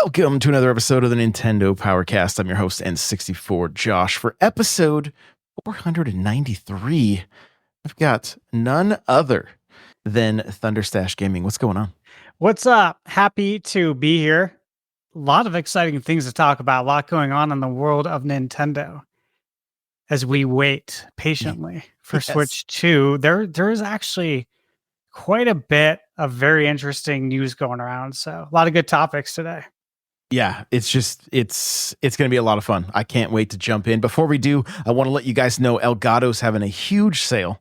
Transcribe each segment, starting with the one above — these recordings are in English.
Welcome to another episode of the Nintendo Powercast. I'm your host, N64 Josh. For episode 493, I've got none other than Thunderstache Gaming. What's going on? What's up? Happy to be here. A lot of exciting things to talk about. A lot going on in the world of Nintendo as we wait patiently for Switch 2. There is actually quite a bit of very interesting news going around. So a lot of good topics today. Yeah, it's going to be a lot of fun. I can't wait to jump in. Before we do, I want to let you guys know Elgato's having a huge sale.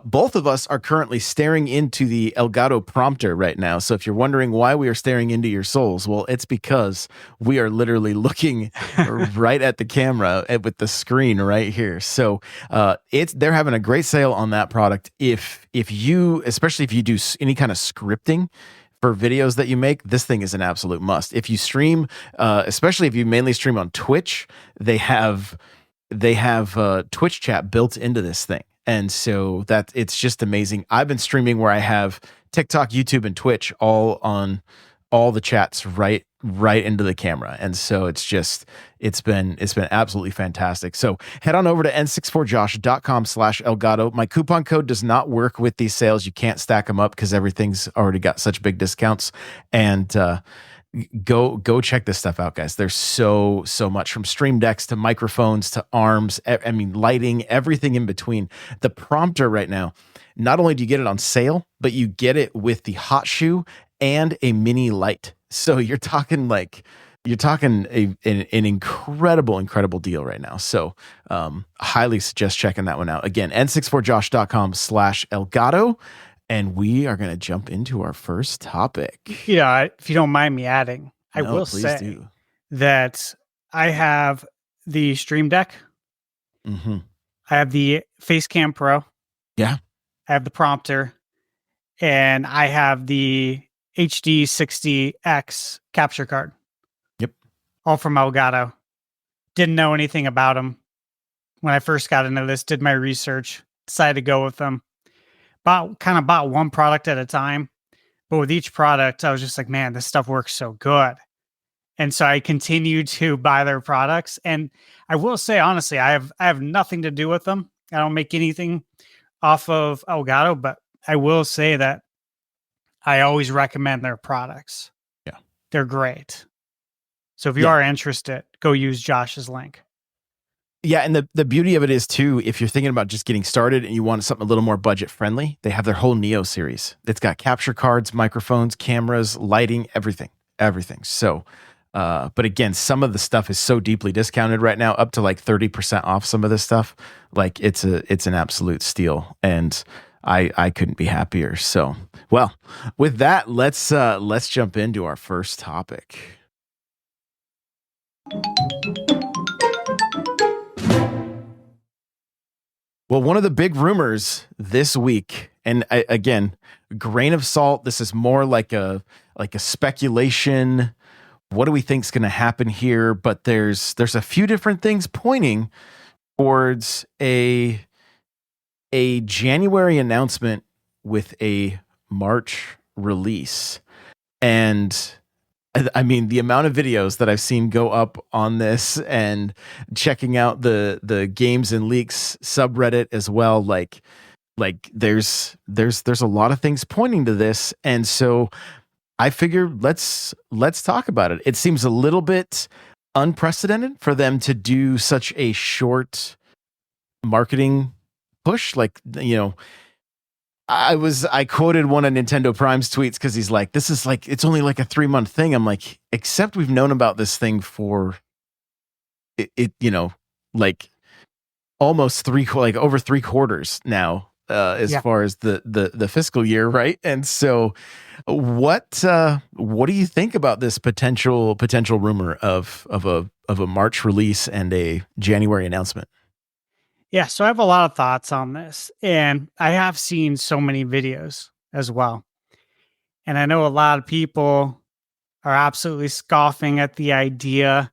Both of us are currently staring into the Elgato prompter right now. So if you're wondering why we are staring into your souls, well, it's because we are literally looking right at the camera with the screen right here. So they're having a great sale on that product. Especially if you do any kind of scripting for videos that you make, this thing is an absolute must. If you stream, especially if you mainly stream on Twitch, they have Twitch chat built into this thing. And so it's just amazing. I've been streaming where I have TikTok, YouTube, and Twitch all on all the chats right into the camera. And so it's been absolutely fantastic. So head on over to n64josh.com/Elgato. My coupon code does not work with these sales. You can't stack them up because everything's already got such big discounts. And go check this stuff out, guys. There's so much, from stream decks to microphones to arms. I mean, lighting, everything in between. The prompter right now, not only do you get it on sale, but you get it with the hot shoe and a mini light. So you're talking an incredible deal right now. So highly suggest checking that one out. Again, n64josh.com/Elgato. And we are going to jump into our first topic. Yeah, if you don't mind me adding, I will say that I have the Stream Deck. Mm-hmm. I have the Facecam Pro. Yeah. I have the prompter. And I have the HD60X capture card. Yep. All from Elgato. Didn't know anything about them when I first got into this, did my research, decided to go with them. Bought one product at a time, but with each product, I was just like, man, this stuff works so good. And so I continued to buy their products. And I will say, honestly, I have nothing to do with them. I don't make anything off of Elgato, but I will say that I always recommend their products. Yeah. They're great. So if you are interested, go use Josh's link. Yeah, and the beauty of it is, too, if you're thinking about just getting started and you want something a little more budget-friendly, they have their whole Neo series. It's got capture cards, microphones, cameras, lighting, everything. So, but again, some of the stuff is so deeply discounted right now, up to like 30% off some of this stuff. Like, it's an absolute steal, and I couldn't be happier. So, well, with that, let's jump into our first topic. Well, one of the big rumors this week, and again, grain of salt, this is more like a speculation. What do we think is going to happen here? But there's a few different things pointing towards a January announcement with a March release. And I mean, the amount of videos that I've seen go up on this, and checking out the Games and Leaks subreddit as well, like there's a lot of things pointing to this, and so I figured let's talk about it. It seems a little bit unprecedented for them to do such a short marketing push, like, you know. I quoted one of Nintendo Prime's tweets because he's like, this is like, it's only like a 3-month thing. I'm like, except we've known about this thing for like almost over 3 quarters now, as far as the fiscal year, right? And so what do you think about this potential rumor of a March release and a January announcement? Yeah, so I have a lot of thoughts on this, and I have seen so many videos as well. And I know a lot of people are absolutely scoffing at the idea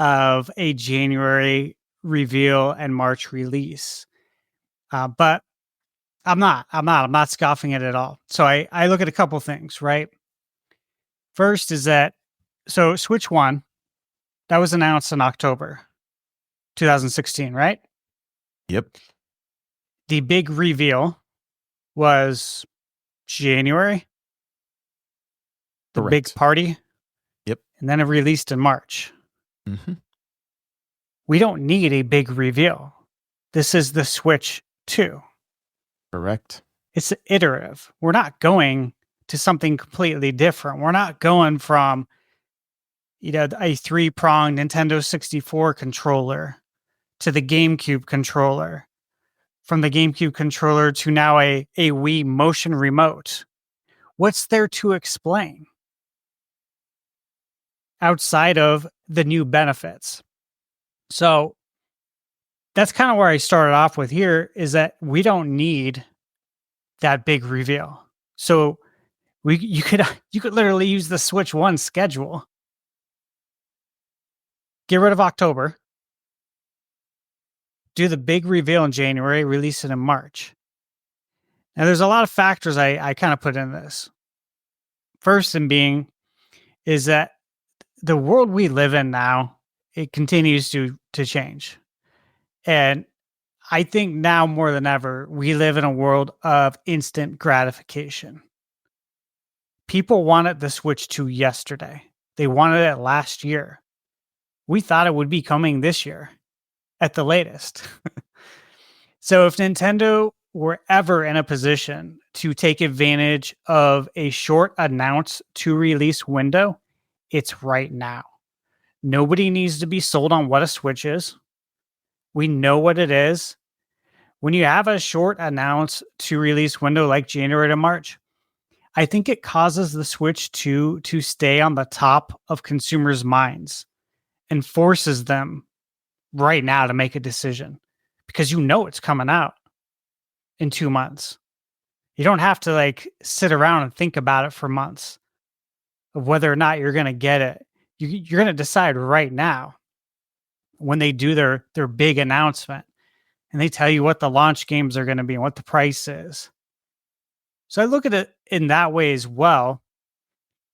of a January reveal and March release. But I'm not scoffing at it at all. So I look at a couple things, right? First is that So Switch 1, that was announced in October 2016, right? Yep. The big reveal was January, the big Correct. party. Yep. And then it released in March. Mm-hmm. We don't need a big reveal. This is the Switch 2. Correct. It's iterative. We're not going to something completely different. We're not going from, a three-pronged Nintendo 64 controller to the GameCube controller, from the GameCube controller to now a Wii motion remote. What's there to explain outside of the new benefits? So that's kind of where I started off with here, is that we don't need that big reveal. So you could literally use the Switch 1 schedule. Get rid of October. Do the big reveal in January, release it in March. Now there's a lot of factors I kind of put in this. First in being is that the world we live in now, it continues to change. And I think now more than ever, we live in a world of instant gratification. People wanted the Switch 2 yesterday. They wanted it last year. We thought it would be coming this year at the latest. So if Nintendo were ever in a position to take advantage of a short announce to release window, it's right now. Nobody needs to be sold on what a Switch is. We know what it is. When you have a short announce to release window like January to March, I think it causes the Switch 2 to stay on the top of consumers' minds and forces them right now to make a decision, because it's coming out in 2 months. You don't have to sit around and think about it for months of whether or not you're going to get it. You're going to decide right now when they do their big announcement and they tell you what the launch games are going to be and what the price is. So I look at it in that way as well.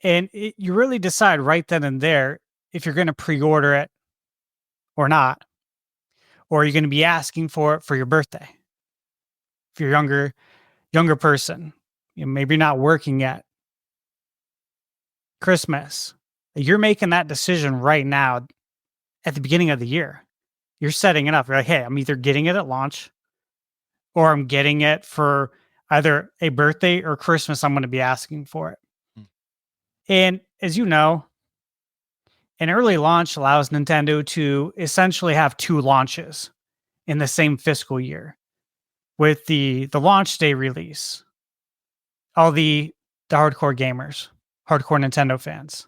And you really decide right then and there if you're going to pre-order it or not, or you're going to be asking for it for your birthday. If you're younger person, maybe you're not working yet. Christmas, you're making that decision right now at the beginning of the year. You're setting it up. You're like, hey, I'm either getting it at launch or I'm getting it for either a birthday or Christmas. I'm going to be asking for it. And as you know, an early launch allows Nintendo to essentially have 2 launches in the same fiscal year, with the launch day release. All the hardcore gamers, hardcore Nintendo fans.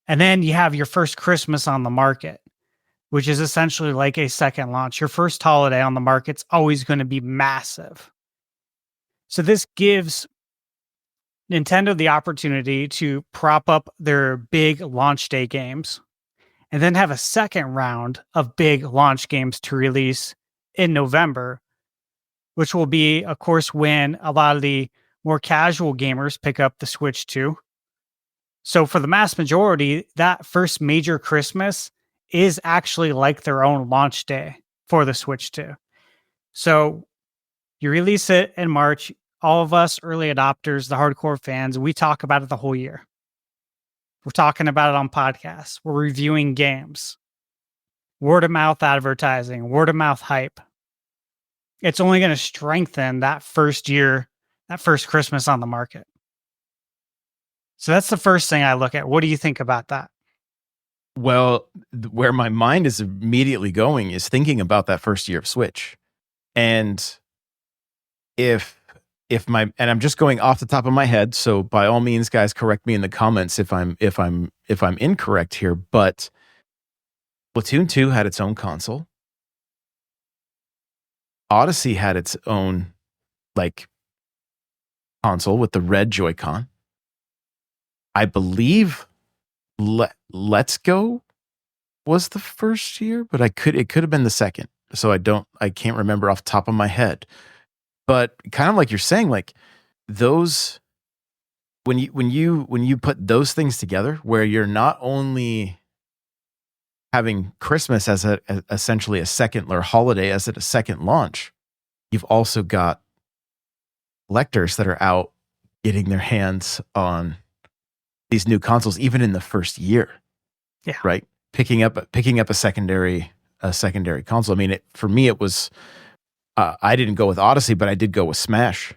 And then you have your first Christmas on the market, which is essentially like a second launch. Your first holiday on the market's always going to be massive. So this gives Nintendo the opportunity to prop up their big launch day games and then have a second round of big launch games to release in November, which will be, of course, when a lot of the more casual gamers pick up the Switch 2. So for the mass majority, that first major Christmas is actually like their own launch day for the Switch 2. So you release it in March. All of us early adopters, the hardcore fans, we talk about it the whole year. We're talking about it on podcasts. We're reviewing games. Word of mouth advertising, word of mouth hype. It's only going to strengthen that first year, that first Christmas on the market. So that's the first thing I look at. What do you think about that? Well, where my mind is immediately going is thinking about that first year of Switch. And if I'm just going off the top of my head, so by all means, guys, correct me in the comments if I'm incorrect here, but Splatoon 2 had its own console. Odyssey had its own console with the red Joy-Con. I believe Let's Go was the first year, but it could have been the second. So I can't remember off the top of my head. But kind of like you're saying, those when you put those things together, where you're not only having Christmas as essentially a second, or holiday as a second launch, you've also got collectors that are out getting their hands on these new consoles, even in the first year. Yeah. Right. Picking up a secondary console. I mean, for me, it was, I didn't go with Odyssey, but I did go with Smash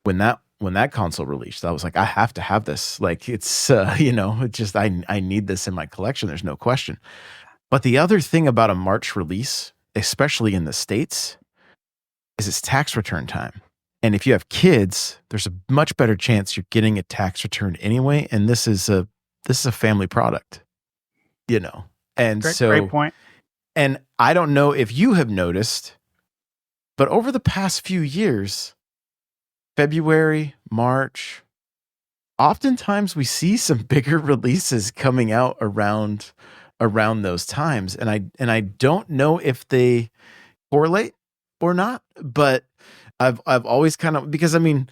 when that console released. I was like, I have to have this. Like, it's, it just, I need this in my collection. There's no question. But the other thing about a March release, especially in the States, is it's tax return time. And if you have kids, there's a much better chance you're getting a tax return anyway. And this is a family product, And Great point. And I don't know if you have noticed, but over the past few years, February, March, oftentimes we see some bigger releases coming out around those times. And I don't know if they correlate or not, but I've always kind of, because I mean,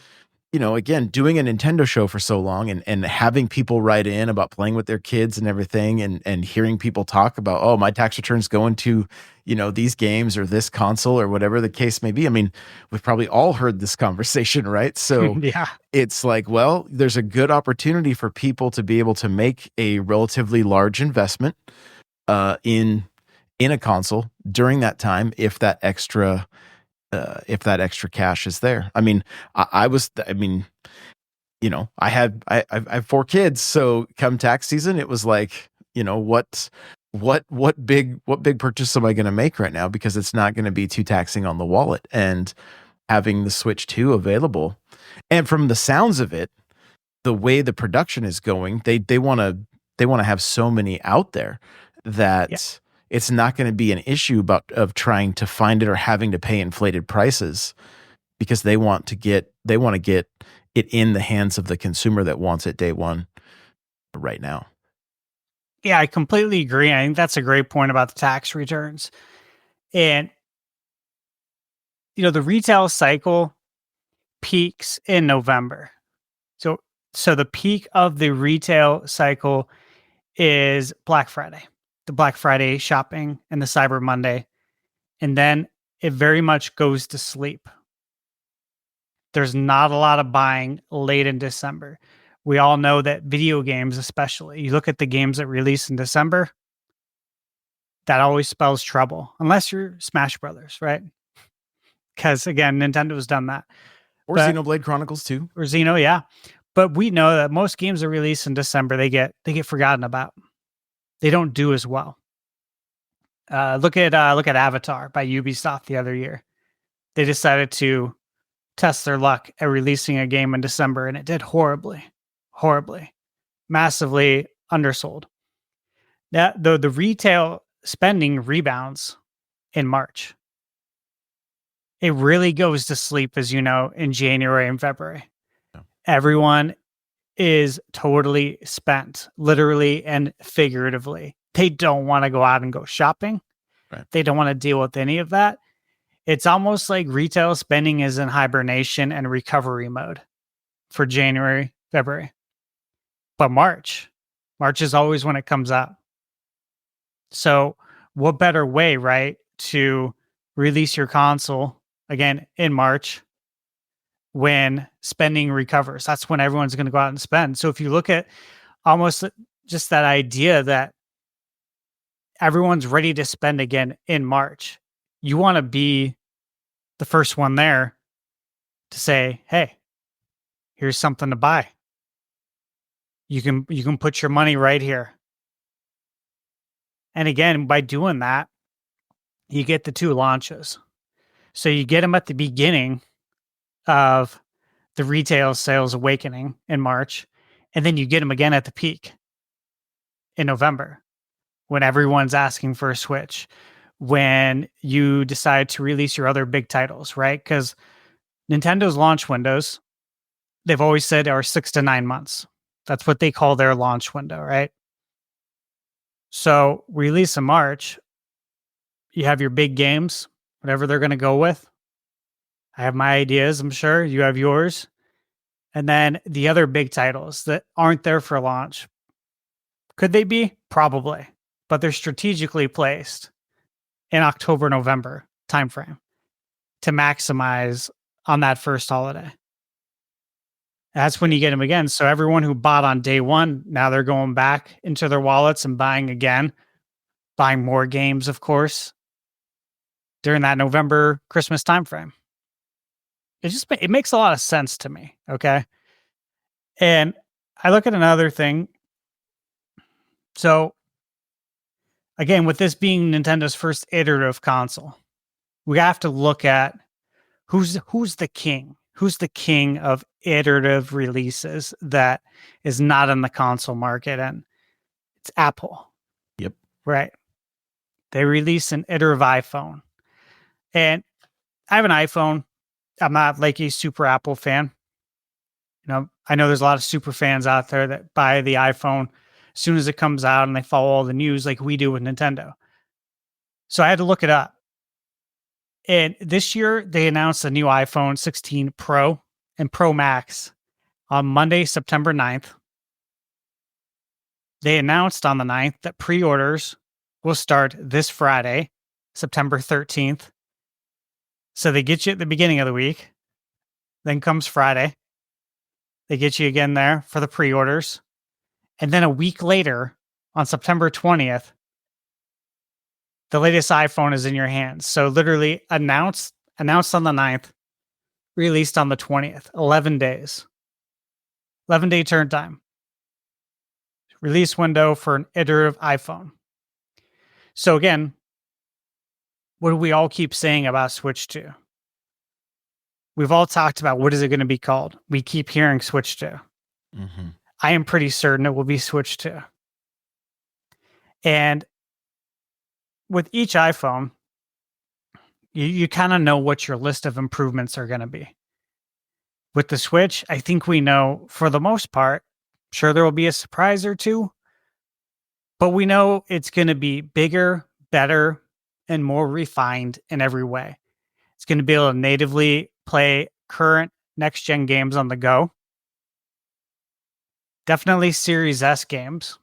again, doing a Nintendo show for so long, and having people write in about playing with their kids and everything, and hearing people talk about, oh, my tax return's going to, these games or this console or whatever the case may be. I mean, we've probably all heard this conversation, right? So Yeah. It's like, well, there's a good opportunity for people to be able to make a relatively large investment in a console during that time, if that extra cash is there. I mean, I have 4 kids, so come tax season, it was like, what big purchase am I going to make right now, because it's not going to be too taxing on the wallet. And having the Switch 2 available, and from the sounds of it, the way the production is going, they want to have so many out there that it's not going to be an issue of trying to find it or having to pay inflated prices, because they want to get it in the hands of the consumer that wants it day one right now. Yeah, I completely agree. I think that's a great point about the tax returns. And, the retail cycle peaks in November. So the peak of the retail cycle is Black Friday, the Black Friday shopping and the Cyber Monday. And then it very much goes to sleep. There's not a lot of buying late in December. We all know that video games, especially, you look at the games that release in December, that always spells trouble, unless you're Smash Brothers, right? Because again, Nintendo's done that. Or Xenoblade Chronicles 2. Or Xeno, yeah. But we know that most games that release in December, they get forgotten about. They don't do as well. Look at Avatar by Ubisoft the other year. They decided to test their luck at releasing a game in December, and it did horribly, massively undersold. The retail spending rebounds in March. It really goes to sleep, as you know, in January and February. Yeah. Everyone is totally spent, literally and figuratively. They don't want to go out and go shopping. Right. They don't want to deal with any of that. It's almost like retail spending is in hibernation and recovery mode for January, February. But March is always when it comes out. So what better way, right, to release your console again in March when spending recovers? That's when everyone's going to go out and spend. So if you look at almost just that idea that everyone's ready to spend again in March, you want to be the first one there to say, hey, here's something to buy. You can put your money right here. And again, by doing that, you get the 2 launches. So you get them at the beginning of the retail sales awakening in March, and then you get them again at the peak in November when everyone's asking for a Switch, when you decide to release your other big titles, right? Because Nintendo's launch windows, they've always said, are 6 to 9 months. That's what they call their launch window, right? So release in March, you have your big games, whatever they're going to go with. I have my ideas, I'm sure. You have yours. And then the other big titles that aren't there for launch, could they be? Probably. But they're strategically placed in October, November timeframe to maximize on that first holiday. That's when you get them again. So everyone who bought on day one, now they're going back into their wallets and buying again, buying more games, of course, during that November Christmas timeframe. It makes a lot of sense to me. Okay. And I look at another thing. So again, with this being Nintendo's first iterative console, we have to look at who's the king. Who's the king of iterative releases that is not in the console market? And it's Apple. Yep. Right. They release an iterative iPhone. And I have an iPhone. I'm not like a super Apple fan. You know, I know there's a lot of super fans out there that buy the iPhone as soon as it comes out and they follow all the news like we do with Nintendo. So I had to look it up. And this year, they announced a new iPhone 16 Pro and Pro Max on Monday, September 9th. They announced on the 9th that pre-orders will start this Friday, September 13th. So they get you at the beginning of the week. Then comes Friday. They get you again there for the pre-orders. And then a week later, on September 20th, the latest iPhone is in your hands. So literally announced on the 9th, released on the 20th. 11 days. 11-day turn time. Release window for an iterative iPhone. So again, what do we all keep saying about Switch 2? We've all talked about what is it going to be called. We keep hearing Switch 2. Mm-hmm. I am pretty certain it will be Switch 2. And with each iPhone, you kind of know what your list of improvements are going to be. With the Switch, I think we know for the most part, sure there will be a surprise or two, but we know it's going to be bigger, better, and more refined in every way. It's going to be able to natively play current next-gen games on the go. Definitely Series S games.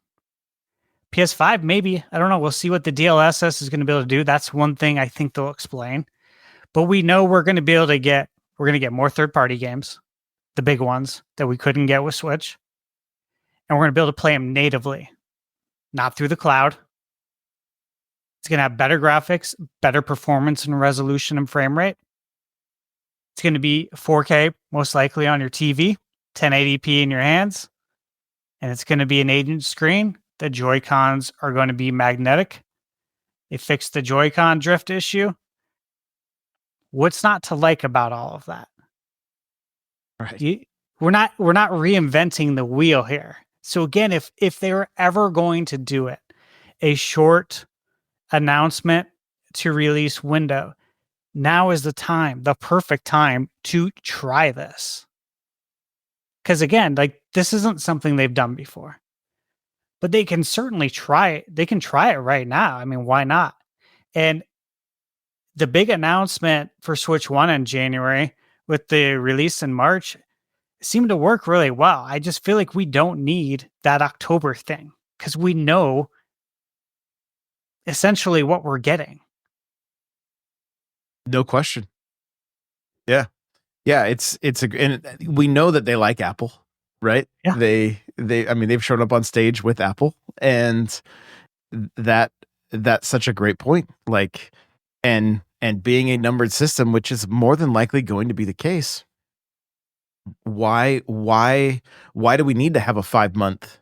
PS5, maybe. I don't know. We'll see what the DLSS is going to be able to do. That's one thing I think they'll explain. But we know we're going to be able to get more third-party games, the big ones that we couldn't get with Switch. And we're going to be able to play them natively, not through the cloud. It's going to have better graphics, better performance and resolution and frame rate. It's going to be 4K, most likely on your TV, 1080p in your hands. And it's going to be an 8-inch screen. The Joy-Cons are going to be magnetic. They fixed the Joy-Con drift issue. What's not to like about all of that? Right. We're not reinventing the wheel here. So again, if they were ever going to do it, a short announcement to release window, now is the time, the perfect time to try this. Because again, like this isn't something they've done before. But they can certainly try it. They can try it right now. I mean, why not? And the big announcement for Switch 1 in January with the release in March seemed to work really well. I just feel like we don't need that October thing because we know essentially what we're getting. No question. Yeah. Yeah, and we know that they like Apple, right? Yeah. I mean, they've shown up on stage with Apple, and that's such a great point. Like, and being a numbered system, which is more than likely going to be the case. Why do we need to have a 5-month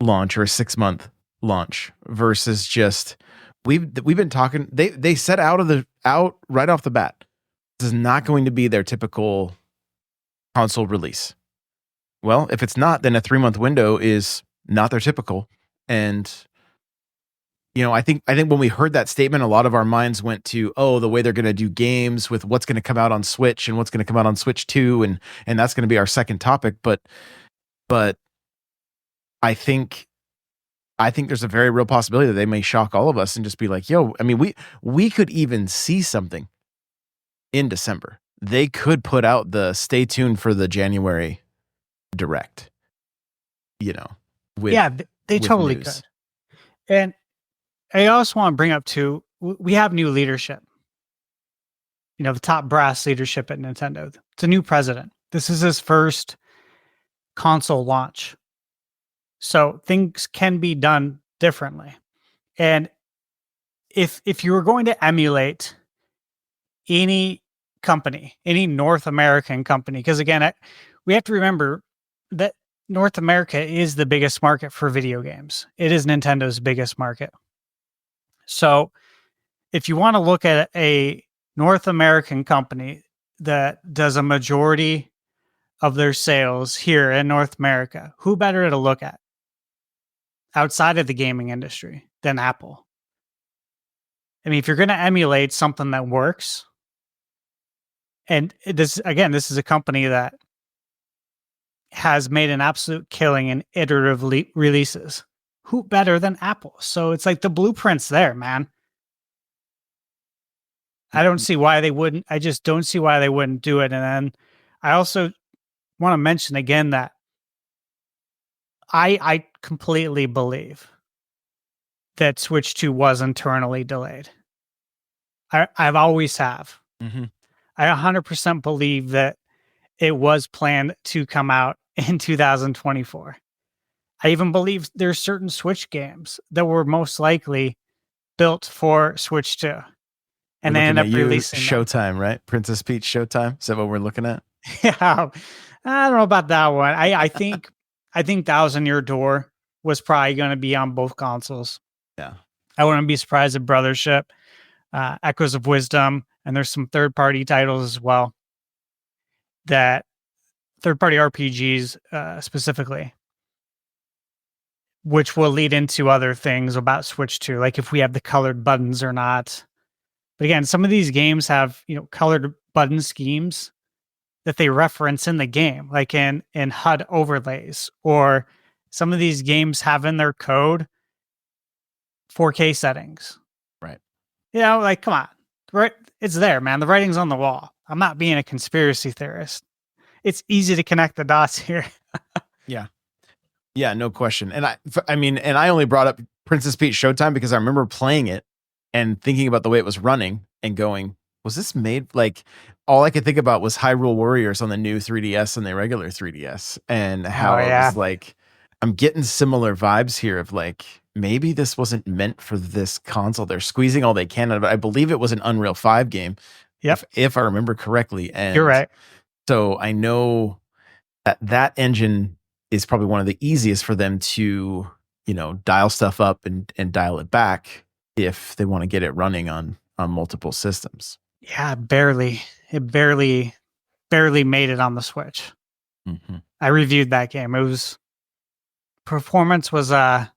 launch or a 6-month launch versus just we've been talking. They set out right off the bat. This is not going to be their typical console release. Well, if it's not, then a 3-month window is not their typical. And you know, I think when we heard that statement, a lot of our minds went to, oh, the way they're going to do games with what's going to come out on Switch and what's going to come out on Switch 2, and that's going to be our second topic. But I think there's a very real possibility that they may shock all of us and just be like, yo, I mean, we could even see something in December. they could put out the stay tuned for the January direct, you know, with, Yeah, they with totally news. could. And I also want to bring up too, we have new leadership. You know, the top brass leadership at Nintendo. It's a new president. This is his first console launch. So things can be done differently. And if you were going to emulate any company, any North American company, because again, we have to remember that North America is the biggest market for video games. It is Nintendo's biggest market. So if you want to look at a North American company that does a majority of their sales here in North America, who better to look at outside of the gaming industry than Apple? I mean, if you're going to emulate something that works, and this is a company that has made an absolute killing in iterative releases. Who better than Apple? So it's like the blueprint's there, man. I don't see why they wouldn't. I just don't see why they wouldn't do it. And then I also want to mention again that I completely believe that Switch 2 was internally delayed. I've always have. Mm-hmm. I 100% believe that it was planned to come out in 2024. I even believe there's certain Switch games that were most likely built for Switch 2. And they end up releasing Showtime, right? Princess Peach Showtime. Is that what we're looking at? Yeah. I don't know about that one. I think Thousand Year Door was probably going to be on both consoles. Yeah. I wouldn't be surprised if Brothership, Echoes of Wisdom, and there's some third-party titles as well. That third-party RPGs specifically, which will lead into other things about Switch 2, like if we have the colored buttons or not. But again, some of these games have, colored button schemes that they reference in the game, like in HUD overlays, or some of these games have in their code 4K settings. Right. Like, come on. Right? It's there, man. The writing's on the wall. I'm not being a conspiracy theorist. It's easy to connect the dots here. Yeah. Yeah, no question. And I only brought up Princess Peach Showtime because I remember playing it and thinking about the way it was running and going, was this made, like, all I could think about was Hyrule Warriors on the new 3DS and the regular 3DS, and how it was like, I'm getting similar vibes here of like, maybe this wasn't meant for this console. They're squeezing all they can out of it. I believe it was an Unreal 5 game. Yep. If I remember correctly. And you're right. So I know that engine is probably one of the easiest for them to, dial stuff up and dial it back if they want to get it running on multiple systems. Yeah, barely. It barely made it on the Switch. Mm-hmm. I reviewed that game. Performance was a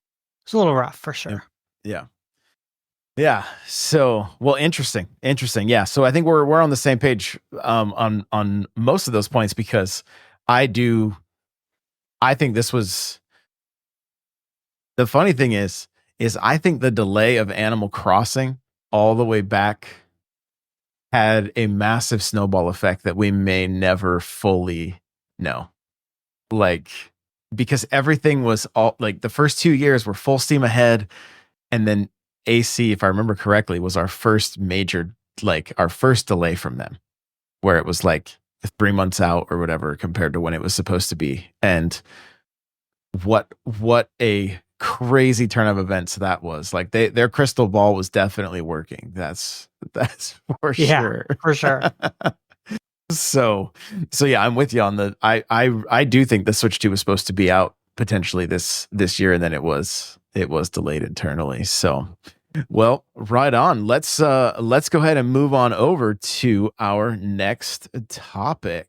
little rough for sure. Yeah. So, well, interesting. Yeah. So I think we're on the same page on most of those points, because I think this was, the funny thing is I think the delay of Animal Crossing all the way back had a massive snowball effect that we may never fully know. Like, because everything was all, like, the first 2 years were full steam ahead. And then AC, if I remember correctly, was our first major, like, our first delay from them, where it was like 3 months out or whatever compared to when it was supposed to be. And what a crazy turn of events that was. Like, their crystal ball was definitely working. That's for sure. For sure. So yeah, I'm with you on the, I do think the Switch 2 was supposed to be out potentially this year, and then it was delayed internally. So, well, right on. Let's go ahead and move on over to our next topic.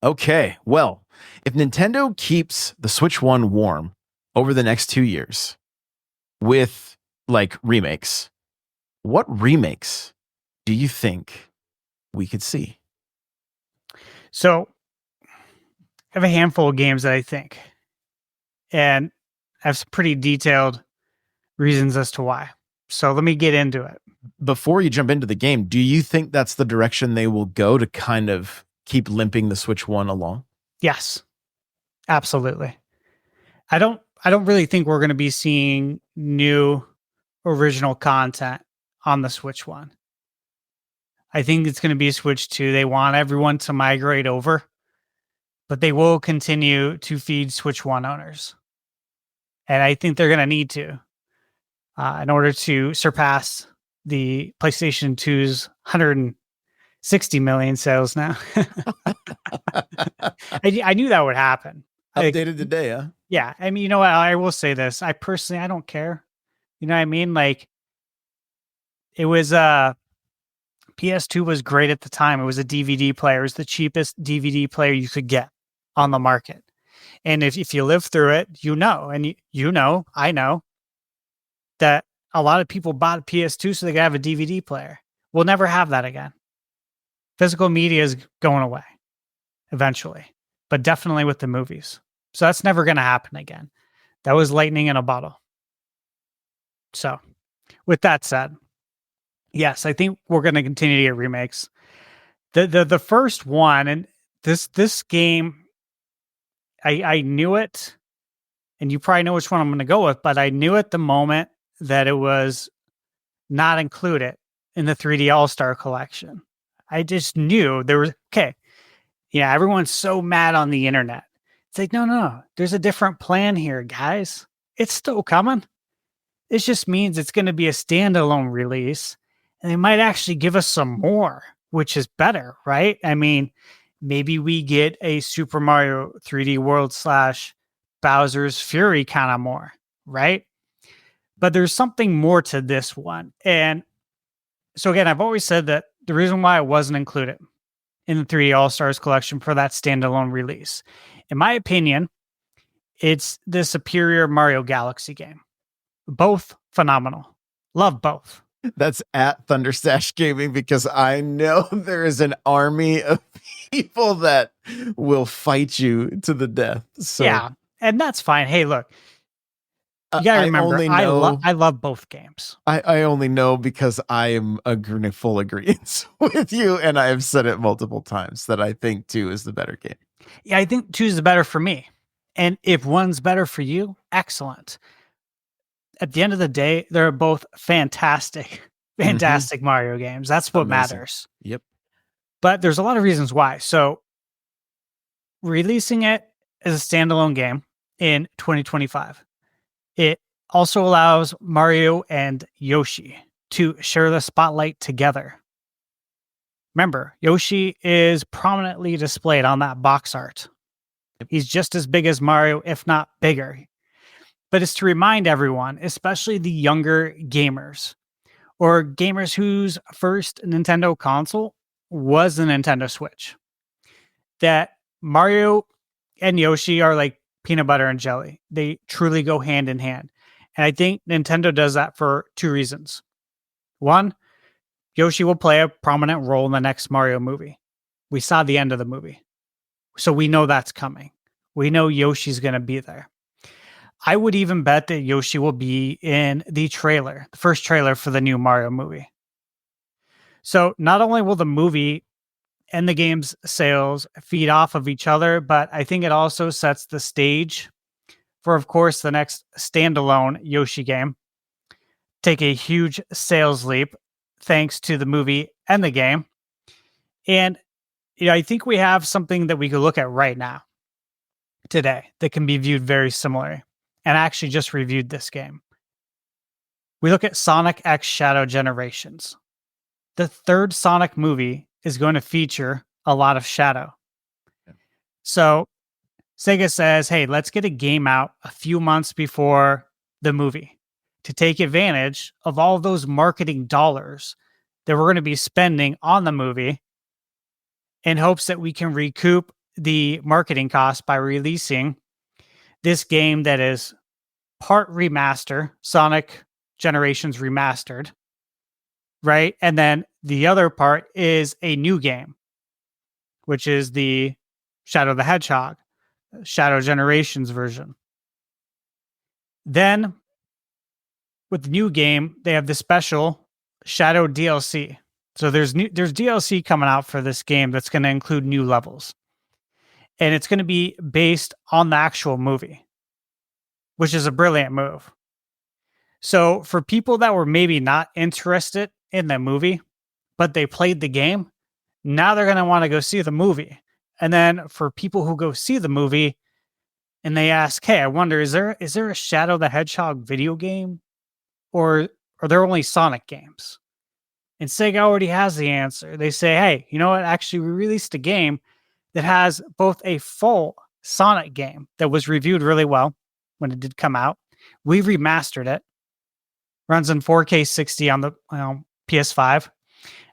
Okay, well, if Nintendo keeps the Switch 1 warm over the next 2 years with, like, remakes, what remakes do you think we could see? So I have a handful of games that I think, and I have some pretty detailed reasons as to why. So let me get into it. Before you jump into the game, do you think that's the direction they will go to kind of keep limping the Switch One along? Yes, absolutely. I don't really think we're going to be seeing new original content on the Switch One. I think it's going to be Switch 2. They want everyone to migrate over, but they will continue to feed Switch 1 owners. And I think they're going to need to in order to surpass the PlayStation 2's 160 million sales now. I knew that would happen. Updated today, huh? Yeah. I mean, you know what? I will say this. I don't care. You know what I mean? Like, it was PS2 was great at the time. It was a DVD player. It was the cheapest DVD player you could get on the market. And if you live through it, you know, and I know that a lot of people bought a PS2 so they could have a DVD player. We'll never have that again. Physical media is going away eventually, but definitely with the movies. So that's never going to happen again. That was lightning in a bottle. So with that said, yes, I think we're going to continue to get remakes. The first one, and this game, I knew it, and you probably know which one I'm going to go with, but I knew at the moment that it was not included in the 3D All-Star collection. I just knew there was, okay, yeah, everyone's so mad on the internet. It's like, no, there's a different plan here, guys. It's still coming. It just means it's going to be a standalone release, and they might actually give us some more, which is better, right? I mean, maybe we get a Super Mario 3D World / Bowser's Fury kind of more, right? But there's something more to this one. And so again, I've always said that the reason why it wasn't included in the 3D All-Stars collection for that standalone release, in my opinion, it's the superior Mario Galaxy game. Both phenomenal. Love both. That's at Thunderstache Gaming, because I know there is an army of people that will fight you to the death. So yeah, and that's fine. Hey, look, you gotta remember, I love both games. I only know because I am full agreement with you, and I have said it multiple times that I think 2 is the better game. Yeah, I think 2 is the better for me. And if one's better for you, excellent. At the end of the day, they're both fantastic Mario games. That's what matters. Yep. But there's a lot of reasons why. So releasing it as a standalone game in 2025, it also allows Mario and Yoshi to share the spotlight together. Remember, Yoshi is prominently displayed on that box art. Yep. He's just as big as Mario, if not bigger. But it's to remind everyone, especially the younger gamers or gamers whose first Nintendo console was the Nintendo Switch, that Mario and Yoshi are like peanut butter and jelly. They truly go hand in hand. And I think Nintendo does that for 2 reasons. One, Yoshi will play a prominent role in the next Mario movie. We saw the end of the movie, so we know that's coming. We know Yoshi's going to be there. I would even bet that Yoshi will be in the trailer, the first trailer for the new Mario movie. So not only will the movie and the game's sales feed off of each other, but I think it also sets the stage for, of course, the next standalone Yoshi game. Take a huge sales leap thanks to the movie and the game. And I think we have something that we could look at right now, today, that can be viewed very similarly. And I actually just reviewed this game. We look at Sonic X Shadow Generations. The third Sonic movie is going to feature a lot of Shadow. Yeah. So Sega says, hey, let's get a game out a few months before the movie to take advantage of all of those marketing dollars that we're going to be spending on the movie, in hopes that we can recoup the marketing costs by releasing this game that is part remaster, Sonic Generations Remastered, right? And then the other part is a new game, which is the Shadow the Hedgehog, Shadow Generations version. Then with the new game, they have the special Shadow DLC. So there's DLC coming out for this game that's going to include new levels. And it's going to be based on the actual movie, which is a brilliant move. So for people that were maybe not interested in the movie, but they played the game, now they're going to want to go see the movie. And then for people who go see the movie and they ask, hey, I wonder, is there a Shadow the Hedgehog video game? Or are there only Sonic games? And Sega already has the answer. They say, hey, you know what? Actually, we released a game that has both a full Sonic game that was reviewed really well when it did come out. We remastered it. Runs in 4K 60 on the PS5.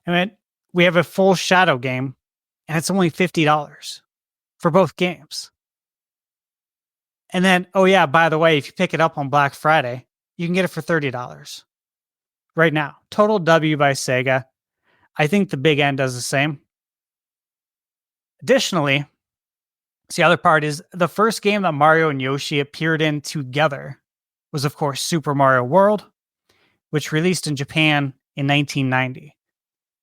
And then we have a full Shadow game, and it's only $50 for both games. And then, oh yeah, by the way, if you pick it up on Black Friday, you can get it for $30 right now. Total W by Sega. I think the Big N does the same. Additionally, the other part is the first game that Mario and Yoshi appeared in together was, of course, Super Mario World, which released in Japan in 1990.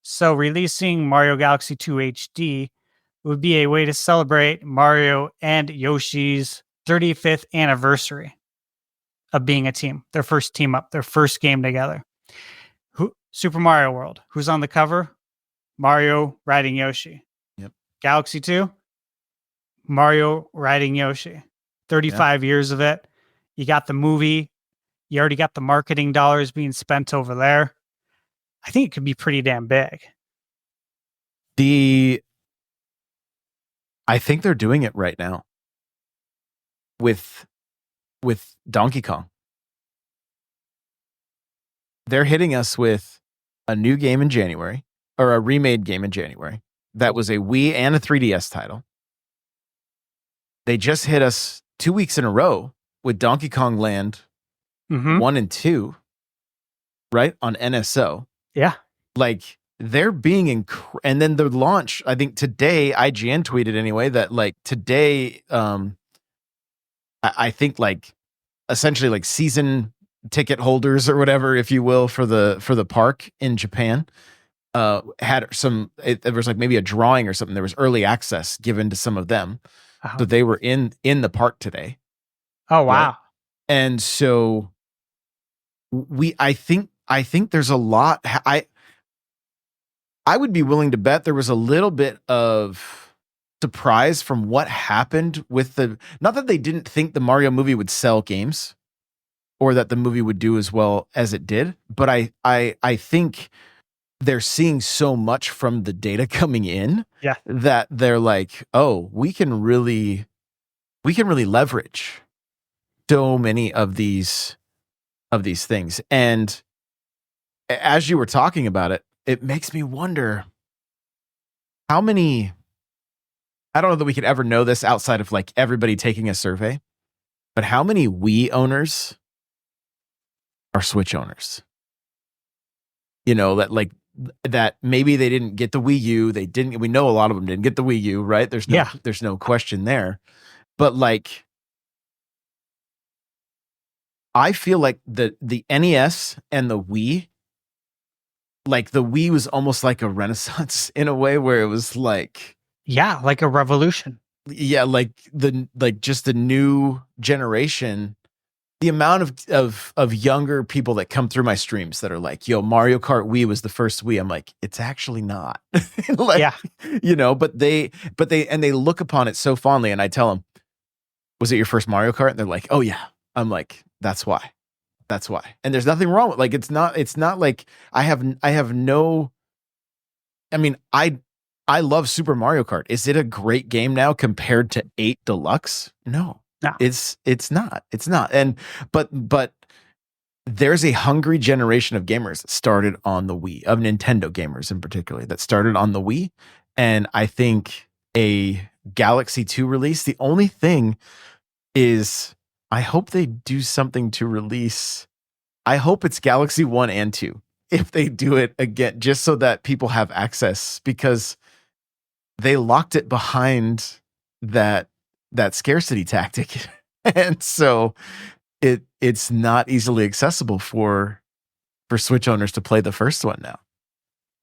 So releasing Mario Galaxy 2 HD would be a way to celebrate Mario and Yoshi's 35th anniversary of being a team, their first team up, their first game together. Super Mario World. Who's on the cover? Mario riding Yoshi. Yep. Galaxy 2, Mario riding Yoshi. 35 years of it. You got the movie. You already got the marketing dollars being spent over there. I think it could be pretty damn big. I think they're doing it right now with Donkey Kong. They're hitting us with a new game in January, or a remade game in January. That was a Wii and a 3DS title. They just hit us 2 weeks in a row with Donkey Kong Land 1 and 2, right? On NSO. Yeah. Like, they're being and then the launch, I think today, IGN tweeted anyway, that like today, I think like essentially like season ticket holders or whatever, if you will, for the park in Japan, had there was like maybe a drawing or something. There was early access given to some of them. So they were in the park today. Oh, wow. Right? And so I think there's a lot. I would be willing to bet there was a little bit of surprise from what happened with not that they didn't think the Mario movie would sell games or that the movie would do as well as it did, but I think they're seeing so much from the data coming in that they're like, oh, we can really leverage so many of these things. And as you were talking about it, it makes me wonder how many, I don't know that we could ever know this outside of like everybody taking a survey, but how many Wii owners are Switch owners? You know, that maybe they didn't get the Wii U. We know a lot of them didn't get the Wii U, right? There's no question there. But like, I feel like the NES and the Wii, like the Wii was almost like a renaissance in a way where it was like, like a revolution. Yeah, like just the new generation. The amount of younger people that come through my streams that are like, yo, Mario Kart Wii was the first Wii. I'm like, it's actually not. Like, you know, but they look upon it so fondly, and I tell them, was it your first Mario Kart? And they're like, oh yeah. I'm like, that's why. And there's nothing wrong with, like, it's not like I have no, I mean, I love Super Mario Kart. Is it a great game now compared to 8 Deluxe? No. It's not. And but there's a hungry generation of gamers that started on the Wii, of Nintendo gamers in particular, that started on the Wii. And I think a Galaxy 2 release, the only thing is, I hope they do something to release. I hope it's Galaxy 1 and 2 if they do it again, just so that people have access, because they locked it behind that scarcity tactic. And so it's not easily accessible for Switch owners to play the first one now.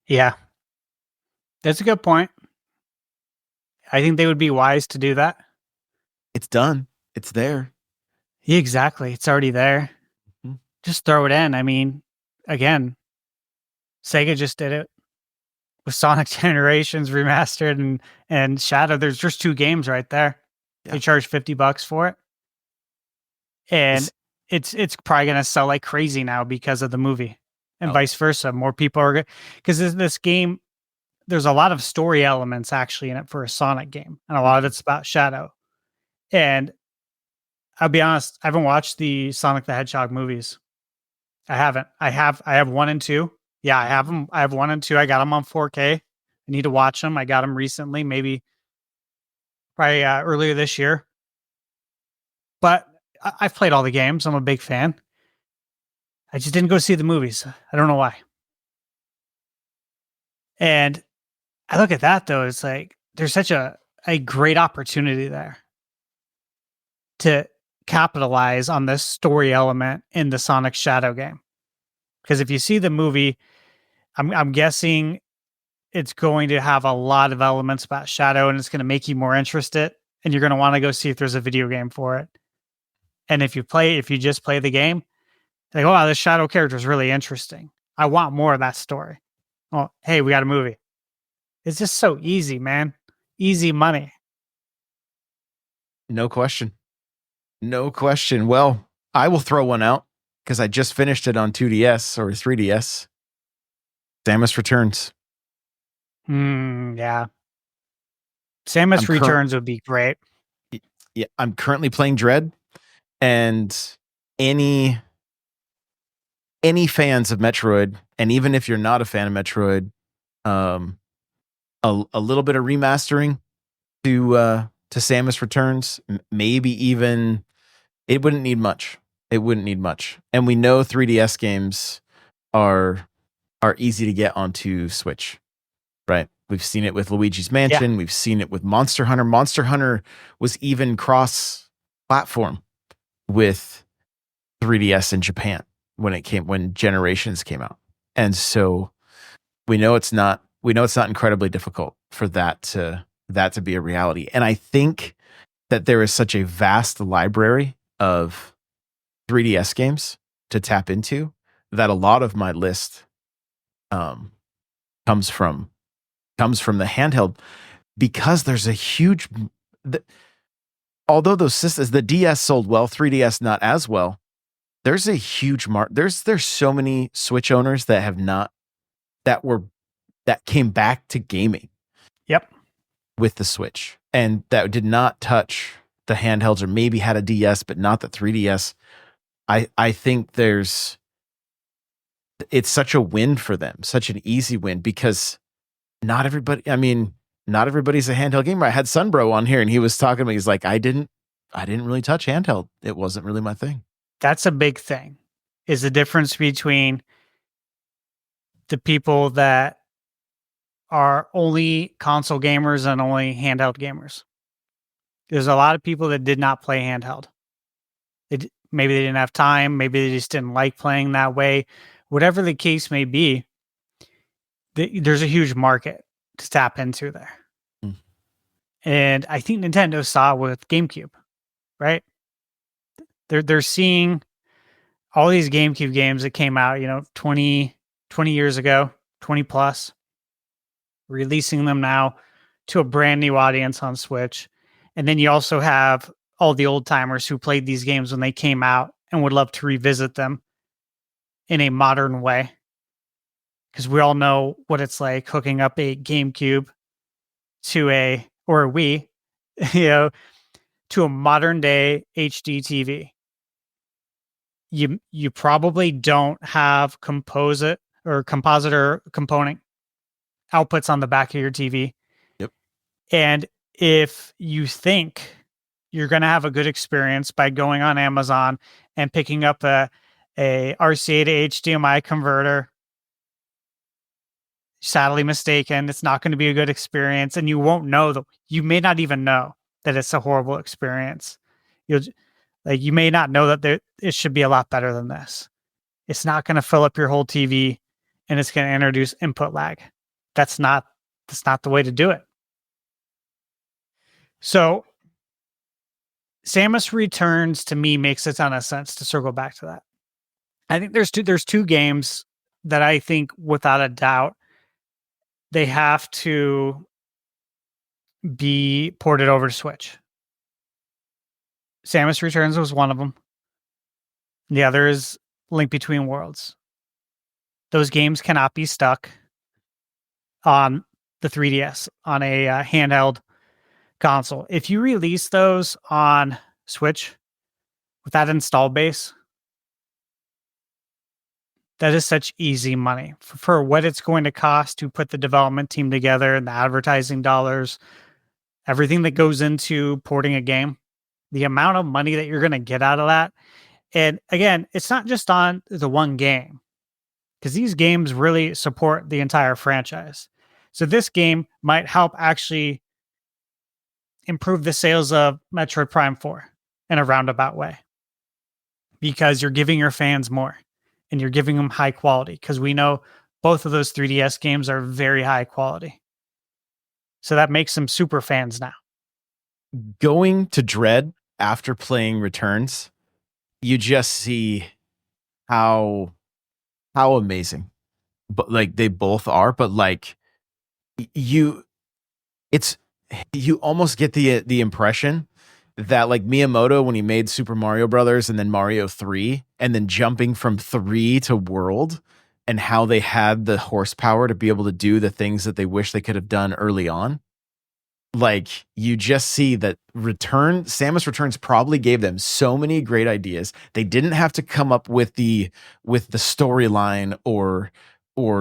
Yeah, that's a good point. I think they would be wise to do that. It's done. It's there. Yeah, exactly. It's already there. Mhm. Just throw it in. I mean, again, Sega just did it with Sonic Generations remastered and Shadow. There's just 2 games right there. Yeah. They charge $50 for it. And This- it's probably gonna sell like crazy now because of the movie. And Oh. vice versa. More people are because this game, there's a lot of story elements actually in it for a Sonic game. And a lot of it's about Shadow. And I'll be honest, I haven't watched the Sonic the Hedgehog movies. I haven't. I have 1 and 2. Yeah, I have them. I have 1 and 2. I got them on 4K. I need to watch them. I got them recently, maybe probably earlier this year. But I've played all the games. I'm a big fan. I just didn't go see the movies. I don't know why. And I look at that though, it's like there's such a great opportunity there to capitalize on this story element in the Sonic Shadow game. Because if you see the movie, I'm guessing it's going to have a lot of elements about Shadow and it's going to make you more interested and you're going to want to go see if there's a video game for it. And if you just play the game, like, oh, wow, this Shadow character is really interesting. I want more of that story. Oh, hey, we got a movie. It's just so easy, man. Easy money. No question. No question. Well, I will throw one out because I just finished it on 2DS or 3DS. Samus Returns. Yeah. Samus Returns would be great. Yeah, I'm currently playing Dread, and any fans of Metroid, and even if you're not a fan of Metroid, a little bit of remastering to Samus Returns, maybe even it wouldn't need much. It wouldn't need much, and we know 3DS games are easy to get onto Switch, right? We've seen it with Luigi's Mansion. We've seen it with Monster Hunter. Monster Hunter was even cross-platform with 3DS in Japan when Generations came out, and so we know it's not incredibly difficult for that to be a reality. And I think that there is such a vast library of 3DS games to tap into that a lot of my list comes from the handheld, because there's a huge although those systems, the DS sold well, 3DS not as well. There's a huge there's so many Switch owners that have not that came back to gaming. Yep. With the Switch, and that did not touch the handhelds, or maybe had a DS but not the 3DS. I think it's such a win for them, such an easy win, because not everybody's a handheld gamer. I had Sunbro on here and he was talking to me. He's like, I didn't really touch handheld. It wasn't really my thing. That's a big thing, is the difference between the people that are only console gamers and only handheld gamers. There's a lot of people that did not play handheld. Maybe they didn't have time. Maybe they just didn't like playing that way. Whatever the case may be, there's a huge market to tap into there. Mm. And I think Nintendo saw with GameCube, right? They're seeing all these GameCube games that came out, 20 years ago, 20 plus, releasing them now to a brand new audience on Switch. And then you also have all the old timers who played these games when they came out and would love to revisit them in a modern way. Because we all know what it's like hooking up a GameCube or a Wii, to a modern day HD TV. You probably don't have composite or component outputs on the back of your TV. Yep. And if you think you're going to have a good experience by going on Amazon and picking up a RCA to HDMI converter, sadly mistaken. It's not going to be a good experience, and you won't know you may not even know that it's a horrible experience. Like, you may not know that it should be a lot better than this. It's not going to fill up your whole TV, and it's going to introduce input lag. That's not the way to do it. So Samus Returns to me makes a ton of sense, to circle back to that. I think there's two games that I think without a doubt they have to be ported over to Switch. Samus Returns was one of them. The other is Link Between Worlds. Those games cannot be stuck on the 3DS, on a handheld console. If you release those on Switch with that install base, that is such easy money for what it's going to cost to put the development team together and the advertising dollars, everything that goes into porting a game, the amount of money that you're going to get out of that. And again, it's not just on the one game, because these games really support the entire franchise. So this game might help actually improve the sales of Metroid Prime 4 in a roundabout way, because you're giving your fans more and you're giving them high quality, because we know both of those 3DS games are very high quality. So that makes them super fans now. Going to Dread after playing Returns, you just see how amazing, but like they both are. But like you almost get the impression that like Miyamoto, when he made Super Mario Brothers and then Mario 3, and then jumping from 3 to World, and how they had the horsepower to be able to do the things that they wish they could have done early on. Like, you just see that Samus Returns probably gave them so many great ideas. They didn't have to come up with the storyline or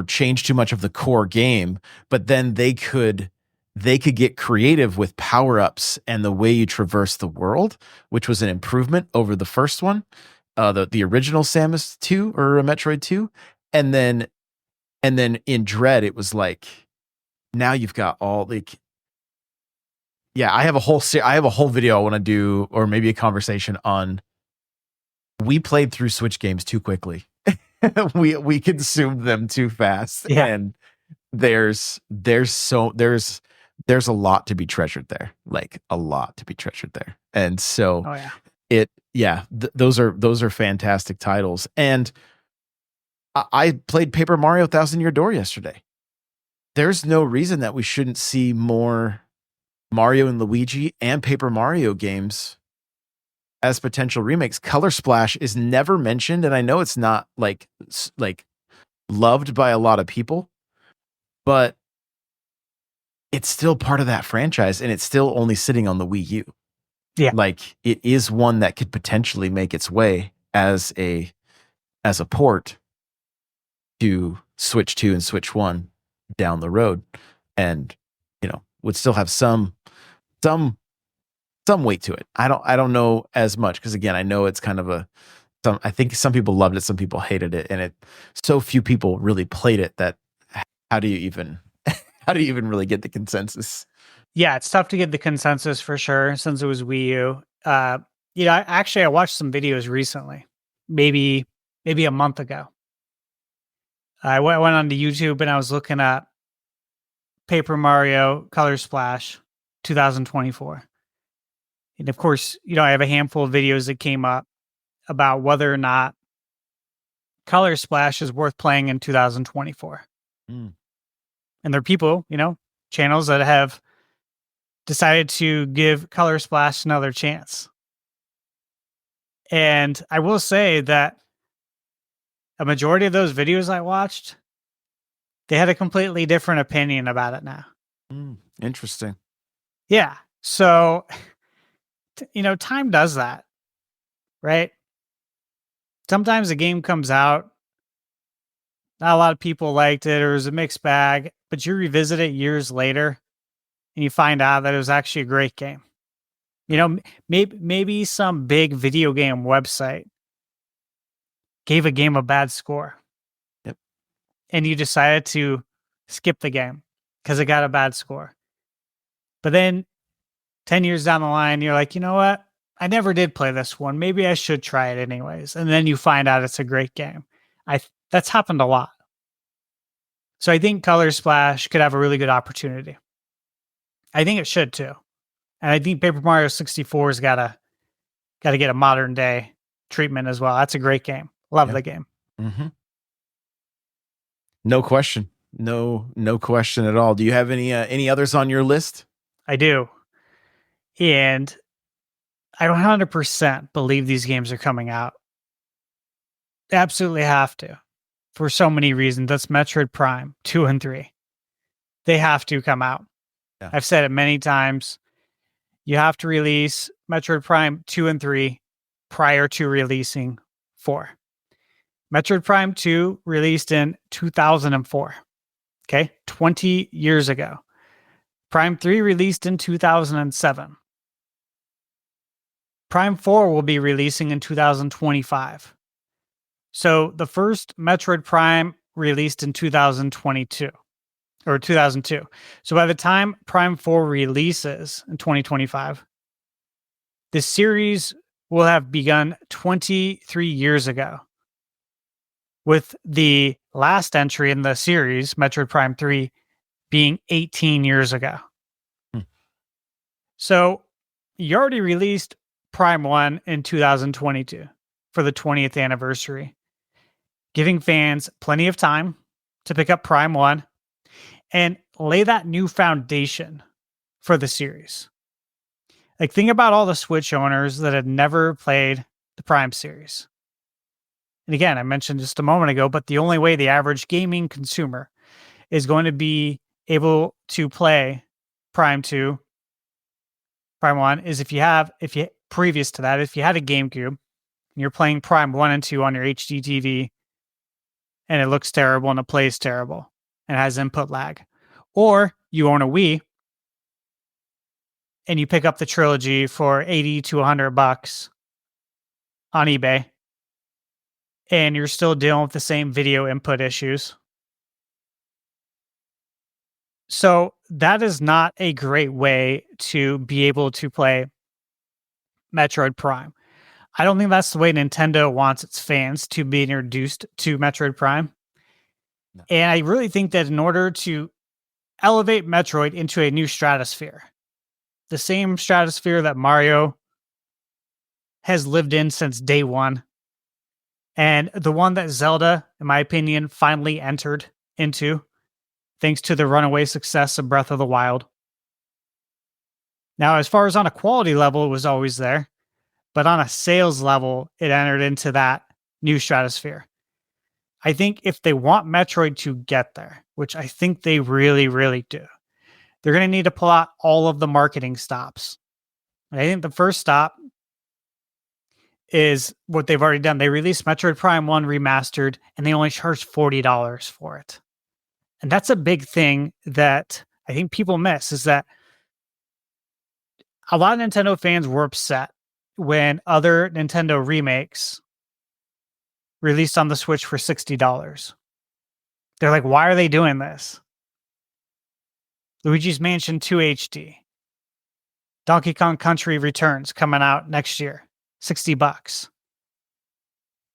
change too much of the core game, but then they could get creative with power-ups and the way you traverse the world, which was an improvement over the first one, the original Samus 2 or Metroid 2. And then in Dread, it was like, now you've got all like, yeah, I have a whole video I want to do, or maybe a conversation on, we played through Switch games too quickly. we consumed them too fast. Yeah. And there's a lot to be treasured there, like a lot to be treasured there. And so those are fantastic titles. And I played Paper Mario Thousand Year Door yesterday. There's no reason that we shouldn't see more Mario and Luigi and Paper Mario games as potential remakes. Color Splash is never mentioned, and I know it's not like loved by a lot of people, but it's still part of that franchise, and it's still only sitting on the Wii U. Yeah. Like, it is one that could potentially make its way as a port to Switch 2 and Switch 1 down the road, and would still have some weight to it. I don't know as much, because again, I know it's kind of I think some people loved it, some people hated it, and so few people really played it that how do you even really get the consensus? Yeah, it's tough to get the consensus for sure, since it was Wii U. I watched some videos recently, maybe a month ago. I went onto YouTube and I was looking at Paper Mario Color Splash 2024. And of course, I have a handful of videos that came up about whether or not Color Splash is worth playing in 2024. And there are people, channels that have decided to give Color Splash another chance. And I will say that a majority of those videos I watched, they had a completely different opinion about it now. Interesting. Yeah. So, time does that, right? Sometimes a game comes out, not a lot of people liked it, or it was a mixed bag, but you revisit it years later and you find out that it was actually a great game. Maybe some big video game website gave a game a bad score. Yep. And you decided to skip the game because it got a bad score. But then 10 years down the line, you're like, you know what? I never did play this one. Maybe I should try it anyways. And then you find out it's a great game. That's happened a lot. So I think Color Splash could have a really good opportunity. I think it should too. And I think Paper Mario 64's gotta get a modern day treatment as well. That's a great game. Love the game. Mm-hmm. No question. No question at all. Do you have any others on your list? I do. And I 100% believe these games are coming out. Absolutely have to. For so many reasons. That's Metroid Prime 2 and 3. They have to come out. Yeah. I've said it many times. You have to release Metroid Prime 2 and 3 prior to releasing 4. Metroid Prime 2 released in 2004. Okay, 20 years ago. Prime 3 released in 2007. Prime 4 will be releasing in 2025. So the first Metroid Prime released in 2022 or 2002. So by the time Prime 4 releases in 2025, the series will have begun 23 years ago, with the last entry in the series, Metroid Prime 3, being 18 years ago. So you already released Prime 1 in 2022 for the 20th anniversary, giving fans plenty of time to pick up Prime 1 and lay that new foundation for the series. Like, think about all the Switch owners that had never played the Prime series. And again, I mentioned just a moment ago, but the only way the average gaming consumer is going to be able to play Prime 2, Prime 1 is if you previous to that, if you had a GameCube and you're playing Prime 1 and 2 on your HD TV and it looks terrible and it plays terrible and has input lag, or you own a Wii and you pick up the trilogy for $80 to $100 on eBay, and you're still dealing with the same video input issues. So that is not a great way to be able to play Metroid Prime. I don't think that's the way Nintendo wants its fans to be introduced to Metroid Prime. No. And I really think that in order to elevate Metroid into a new stratosphere, the same stratosphere that Mario has lived in since day one, and the one that Zelda, in my opinion, finally entered into, thanks to the runaway success of Breath of the Wild. Now, as far as on a quality level, it was always there, but on a sales level, it entered into that new stratosphere. I think if they want Metroid to get there, which I think they really, really do, they're going to need to pull out all of the marketing stops. And I think the first stop is what they've already done. They released Metroid Prime 1 remastered, and they only charged $40 for it. And that's a big thing that I think people miss, is that a lot of Nintendo fans were upset when other Nintendo remakes released on the Switch for $60. They're like, why are they doing this? Luigi's Mansion 2 HD. Donkey Kong Country Returns coming out next year. $60.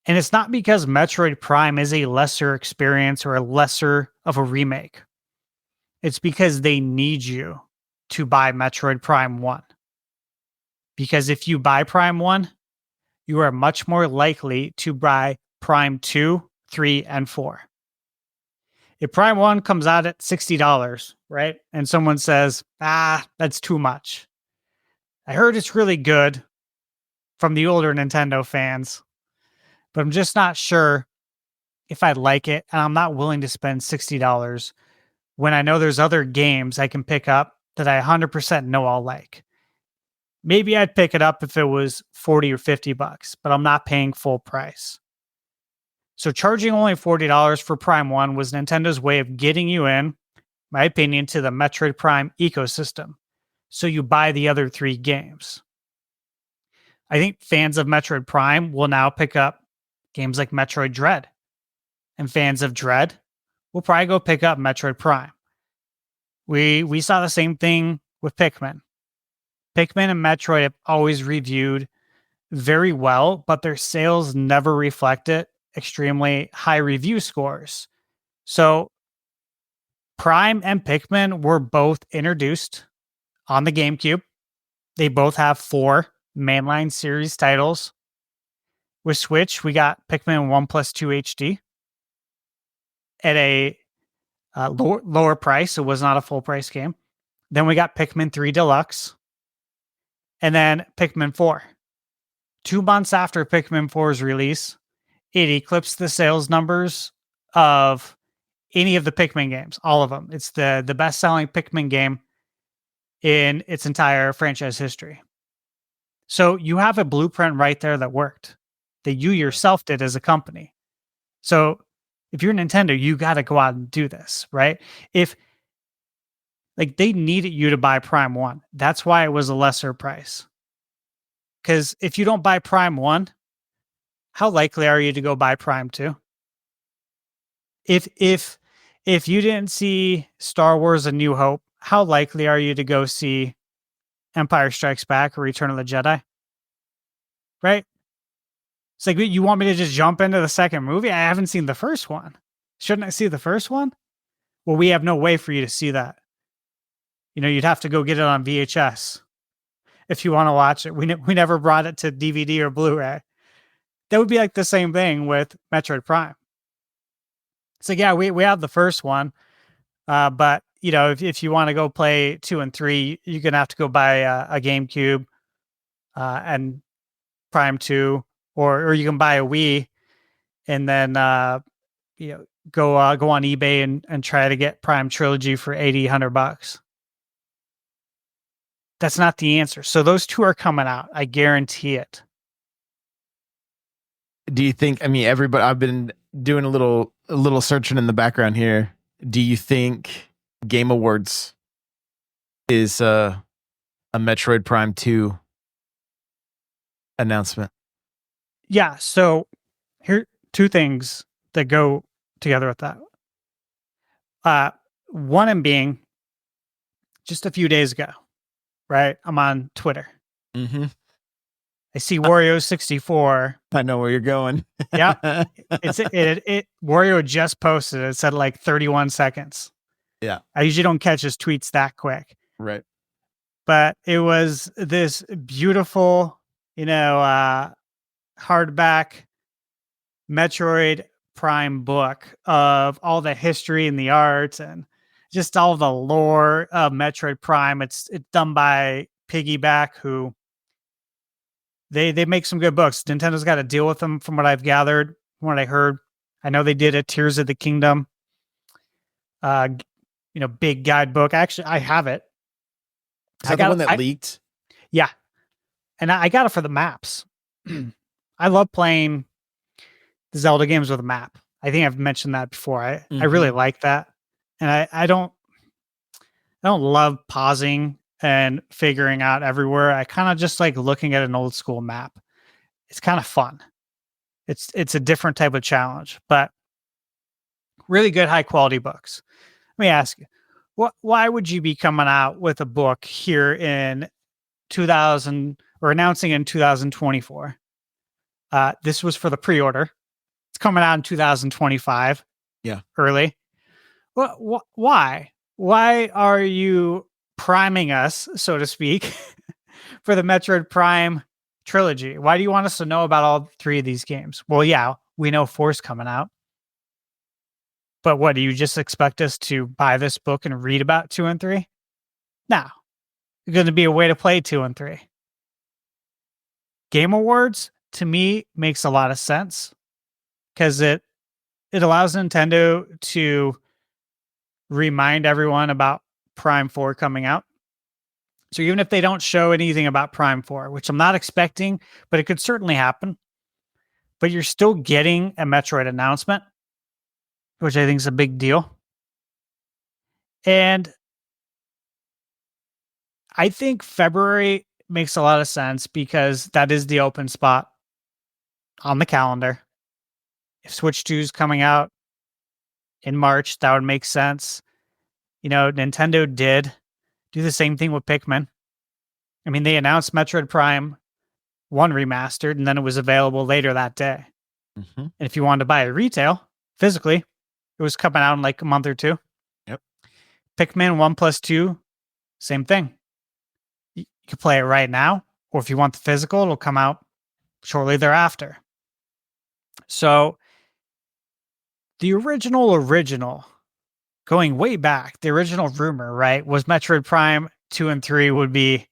And it's not because Metroid Prime is a lesser experience or a lesser of a remake. It's because they need you to buy Metroid Prime 1. Because if you buy Prime 1, you are much more likely to buy Prime 2, 3, and 4. If Prime 1 comes out at $60, right? And someone says, that's too much. I heard it's really good from the older Nintendo fans, but I'm just not sure if I like it, and I'm not willing to spend $60 when I know there's other games I can pick up that I 100% know I'll like. Maybe I'd pick it up if it was $40 or $50, but I'm not paying full price. So charging only $40 for Prime 1 was Nintendo's way of getting you in, my opinion, to the Metroid Prime ecosystem. So you buy the other 3 games. I think fans of Metroid Prime will now pick up games like Metroid Dread. And fans of Dread will probably go pick up Metroid Prime. We saw the same thing with Pikmin. Pikmin and Metroid have always reviewed very well, but their sales never reflected extremely high review scores. So Prime and Pikmin were both introduced on the GameCube. They both have 4 mainline series titles. With Switch, we got Pikmin 1+2 HD at a lower price. It was not a full price game. Then we got Pikmin 3 Deluxe. And then Pikmin 4. 2 months after Pikmin 4's release, it eclipsed the sales numbers of any of the Pikmin games, all of them. It's the best-selling Pikmin game in its entire franchise history. So you have a blueprint right there that worked, that you yourself did as a company. So if you're Nintendo, you got to go out and do this, right? If like they needed you to buy Prime 1. That's why it was a lesser price. Because if you don't buy Prime 1, how likely are you to go buy Prime 2? If you didn't see Star Wars A New Hope, how likely are you to go see Empire Strikes Back or Return of the Jedi? Right? It's like, you want me to just jump into the second movie? I haven't seen the first one. Shouldn't I see the first one? Well, we have no way for you to see that. You'd have to go get it on VHS if you want to watch it. We never brought it to DVD or Blu-ray. That would be like the same thing with Metroid Prime. So yeah, we have the first one, but if you want to go play 2 and 3, you're gonna have to go buy a GameCube and Prime 2, or you can buy a Wii and then go on eBay and try to get Prime Trilogy for $80-100. That's not the answer. So those 2 are coming out. I guarantee it. Do you think, everybody, I've been doing a little searching in the background here. Do you think Game Awards is a Metroid Prime 2 announcement? Yeah. So here, 2 things that go together with that. One of them being just a few days ago, right? I'm on Twitter. Mm-hmm. I see Wario64. I know where you're going. Yeah. Wario just posted it. It said like 31 seconds. Yeah. I usually don't catch his tweets that quick. Right. But it was this beautiful, hardback Metroid Prime book of all the history and the art and just all the lore of Metroid Prime. It's done by Piggyback, who they make some good books. Nintendo's got to deal with them, from what I've gathered, from what I heard. I know they did a Tears of the Kingdom, big guidebook. Actually, I have it. Is that the one that leaked? Yeah. And I got it for the maps. I love playing the Zelda games with a map. I think I've mentioned that before. I really like that. And I don't love pausing and figuring out everywhere. I kind of just like looking at an old school map. It's kind of fun. It's a different type of challenge, but really good high quality books. Let me ask you, why would you be coming out with a book here in 2000 or announcing in 2024? This was for the pre-order. It's coming out in 2025. Yeah. Early. Why? Why are you priming us, so to speak, for the Metroid Prime trilogy? Why do you want us to know about all 3 of these games? Well, yeah, we know 4's coming out. But what, do you just expect us to buy this book and read about 2 and 3? No. It's going to be a way to play 2 and 3. Game Awards, to me, makes a lot of sense because it allows Nintendo to remind everyone about Prime 4 coming out. So even if they don't show anything about Prime 4, which I'm not expecting, but it could certainly happen, but you're still getting a Metroid announcement, which I think is a big deal. And I think February makes a lot of sense because that is the open spot on the calendar. If Switch 2 is coming out in March, that would make sense. Nintendo did do the same thing with Pikmin. I mean, they announced Metroid Prime 1 remastered, and then it was available later that day. Mm-hmm. And if you wanted to buy it retail, physically, it was coming out in like a month or two. Yep. Pikmin 1 plus 2, same thing. You can play it right now, or if you want the physical, it'll come out shortly thereafter. So the original, going way back, the original rumor, right, was Metroid Prime 2 and 3 would be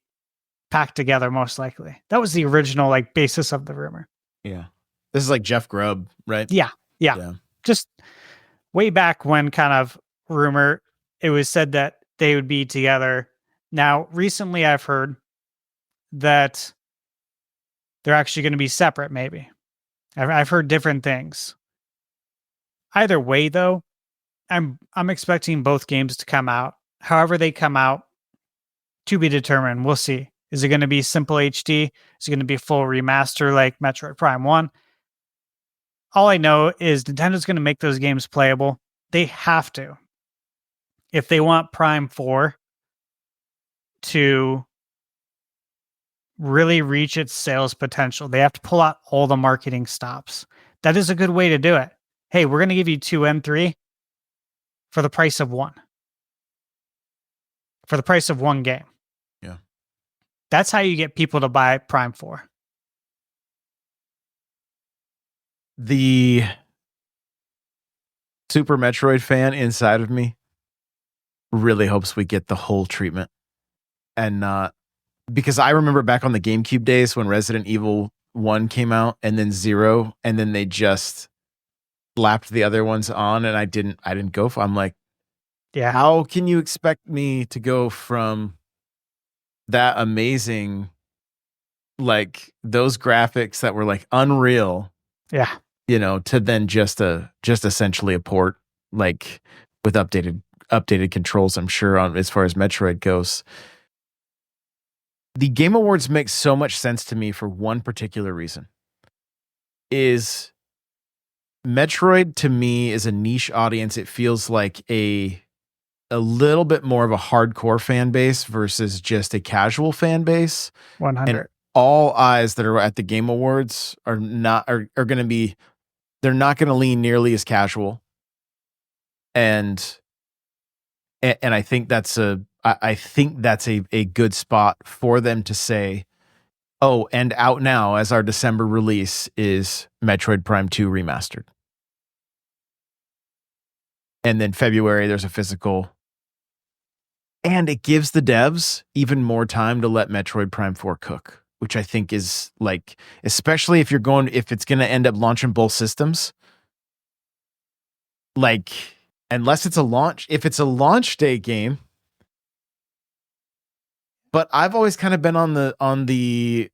packed together most likely. That was the original like basis of the rumor. Yeah. This is like Jeff Grubb, right? Yeah. Just way back when kind of rumor, it was said that they would be together. Now, recently I've heard that they're actually going to be separate, maybe. I've heard different things. Either way, though, I'm expecting both games to come out. However they come out, to be determined. We'll see. Is it going to be simple HD? Is it going to be full remaster like Metroid Prime 1? All I know is Nintendo's going to make those games playable. They have to. If they want Prime 4 to really reach its sales potential, they have to pull out all the marketing stops. That is a good way to do it. Hey, we're going to give you 2 and 3 for the price of 1. For the price of 1 game. Yeah. That's how you get people to buy Prime 4. The Super Metroid fan inside of me really hopes we get the whole treatment. And not because I remember back on the GameCube days when Resident Evil 1 came out and then 0, and then they just slapped the other ones on, and I didn't go for. I'm like, yeah, how can you expect me to go from that amazing, like those graphics that were like unreal, yeah, to then just essentially a port, like with updated controls, I'm sure, on as far as Metroid goes. The Game Awards make so much sense to me for one particular reason. Is Metroid to me is a niche audience. It feels like a little bit more of a hardcore fan base versus just a casual fan base. 100. And all eyes that are at the Game Awards are going to be, they're not going to lean nearly as casual. And I think that's a good spot for them to say, oh, and out now as our December release is Metroid Prime 2 Remastered. And then February, there's a physical. And it gives the devs even more time to let Metroid Prime 4 cook, which I think is like, especially if it's going to end up launching both systems. Like, unless it's if it's a launch day game. But I've always kind of been on the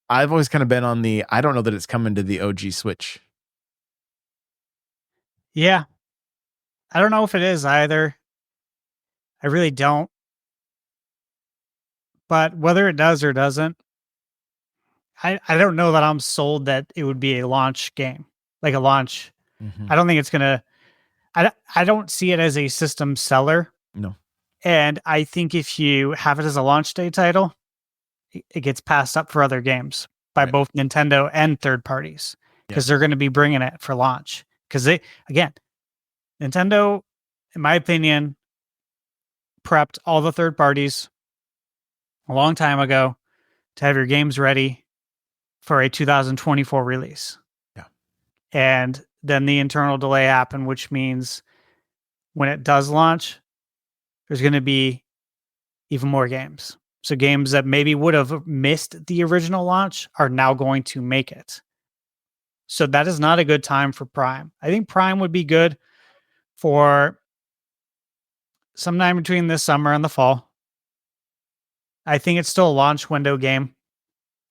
I don't know that it's coming to the OG Switch. Yeah. I don't know if it is either. I really don't. But whether it does or doesn't, I don't know that I'm sold that it would be a launch game. Like a launch. Mm-hmm. I don't think it's going to... I don't see it as a system seller. No. And I think if you have it as a launch day title, it gets passed up for other games by both Nintendo and third parties because they're going to be bringing it for launch. Because Nintendo, in my opinion, prepped all the third parties a long time ago to have your games ready for a 2024 release. Yeah. And then the internal delay happened, which means when it does launch, there's going to be even more games. So games that maybe would have missed the original launch are now going to make it. So that is not a good time for Prime. I think Prime would be good for sometime between this summer and the fall. I think it's still a launch window game.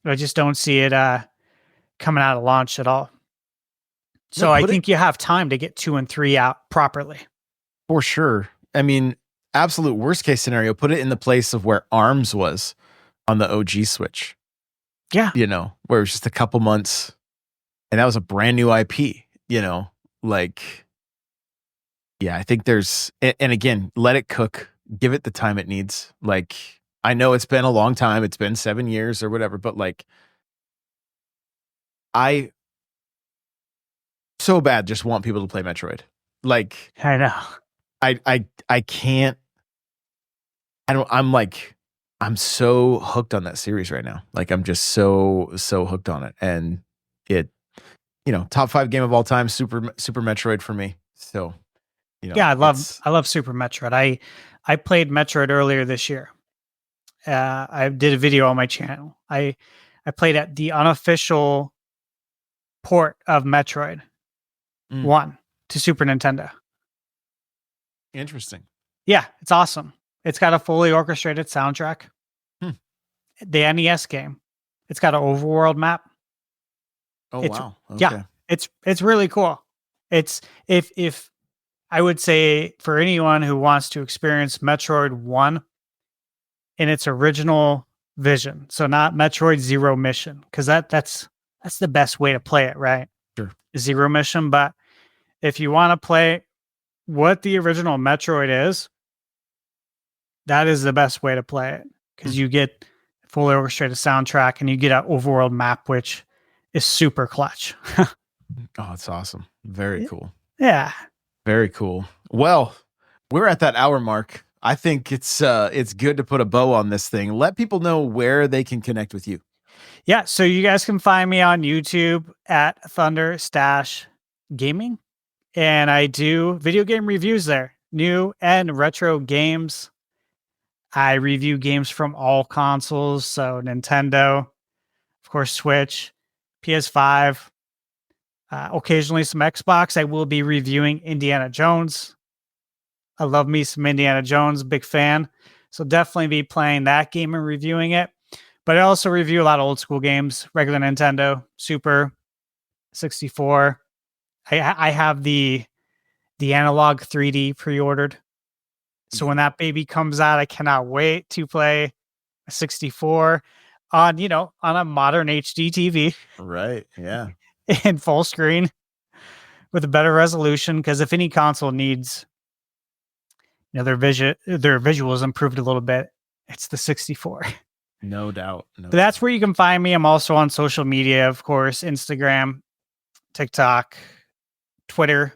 I just don't see it coming out of launch at all. So I think you have time to get 2 and 3 out properly. For sure. I mean, absolute worst case scenario, put it in the place of where ARMS was on the OG Switch. Yeah. Where it was just a couple months and that was a brand new IP, like, yeah, I think and again, let it cook, give it the time it needs. Like, I know it's been a long time. It's been 7 years or whatever, but like I so bad just want people to play Metroid. Like I know. I can't I'm so hooked on that series right now. Like I'm just so hooked on it. And it, top 5 game of all time, Super Metroid for me. So, Yeah, I love Super Metroid. I played Metroid earlier this year. I did a video on my channel. I played at the unofficial port of Metroid 1 to Super Nintendo. Interesting. Yeah, it's awesome. It's got a fully orchestrated soundtrack. Hmm. The NES game. It's got an overworld map. Oh, wow. Okay. Yeah, it's really cool. It's if I would say for anyone who wants to experience Metroid 1 in its original vision, so not Metroid Zero Mission, because that's the best way to play it, right? Sure. Zero Mission, but if you want to play what the original Metroid is, that is the best way to play it because you get fully orchestrated soundtrack and you get an overworld map, which is super clutch. Oh, it's awesome. Very cool. Yeah. Very cool. Well, we're at that hour mark. I think it's good to put a bow on this thing. Let people know where they can connect with you. Yeah, so you guys can find me on YouTube at Thunderstache Gaming, and I do video game reviews there, new and retro games. I review games from all consoles, so Nintendo, of course, Switch, PS5, occasionally some Xbox. I will be reviewing Indiana Jones. I love me some Indiana Jones, big fan. So definitely be playing that game and reviewing it. But I also review a lot of old school games, regular Nintendo, Super, 64. I have the analog 3D pre-ordered. So when that baby comes out, I cannot wait to play a 64 on a modern HD TV. Right. Yeah. In full screen with a better resolution. Because if any console needs, their visuals improved a little bit, it's the 64. No doubt. But that's where you can find me. I'm also on social media, of course, Instagram, TikTok, Twitter.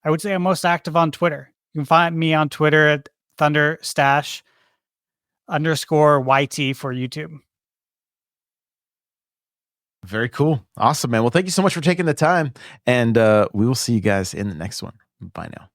I would say I'm most active on Twitter. You can find me on Twitter at Thunderstache _YT for YouTube. Very cool. Awesome, man. Well, thank you so much for taking the time. And we will see you guys in the next one. Bye now.